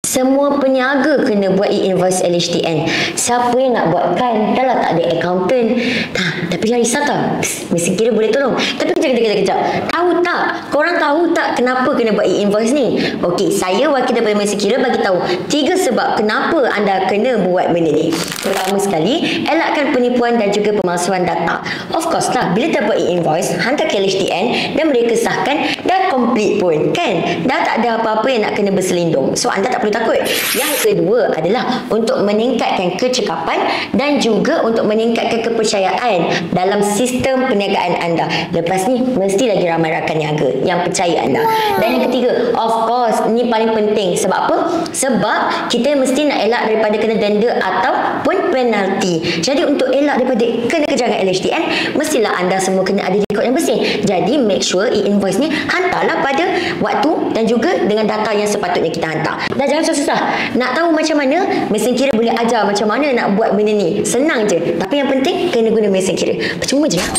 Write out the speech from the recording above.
Semua peniaga kena buat e-invoice LHDN. Siapa yang nak buatkan? Dah lah tak ada accountant. Tapi jangan risau tau. Mesin kira boleh tolong. Tapi kejap. Tahu tak? Korang tahu tak kenapa kena buat e-invoice ni? Okey, saya wakil daripada mesin kira bagi tahu 3 sebab kenapa anda kena buat benda ni. Pertama sekali, elakkan penipuan dan juga pemalsuan data. Of course lah, bila dah buat e-invoice, hantar ke LHDN dan mereka sahkan, dah complete pun, kan? Dah tak ada apa-apa yang nak kena berselindung. So, anda tak perlu takut. Yang kedua adalah untuk meningkatkan kecekapan dan juga untuk meningkatkan kepercayaan dalam sistem perniagaan anda. Lepas ni, mesti lagi ramai rakan niaga yang percaya anda. Dan yang ketiga, of course, ni paling penting. Sebab apa? Sebab kita mesti nak elak daripada kena denda ataupun penalti. Jadi untuk elak daripada kena kejar dengan LHDN, mestilah anda semua kena ada rekod yang bersih. Jadi make sure e-invoice ni hantarlah pada waktu dan juga dengan data yang sepatutnya kita hantar. Dan jangan susah-susah. Nak tahu macam mana? Mesin kira boleh ajar macam mana nak buat benda ni. Senang je. Tapi yang penting kena guna mesin kira. Percuma je lah.